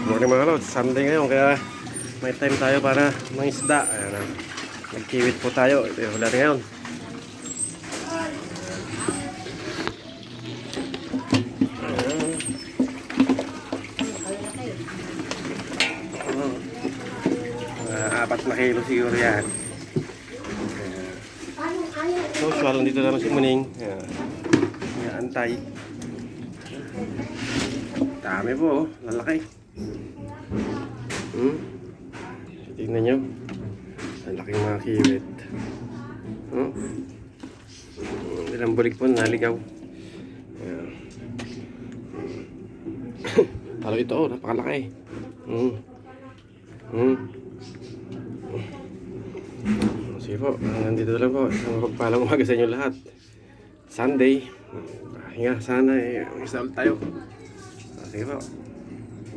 Morning mga lods, Sunday ngayon kaya may time tayo para mangisda. Ayan, nagkiwit po tayo. Ito yung hula ngayon. Apat na kilo siguro yan. So, usual, nandito naman si Muning. Antay. Dami po, lalaki. Tingnan nyo. Ang laking mga kiwit. Ilang bulik po, naligaw. Talo ito, napakalaki. Sige po, nandito lang po. Magpalang umaga sa inyo lahat. Sunday. Hinga, sana isda ulit tayo. Sige po.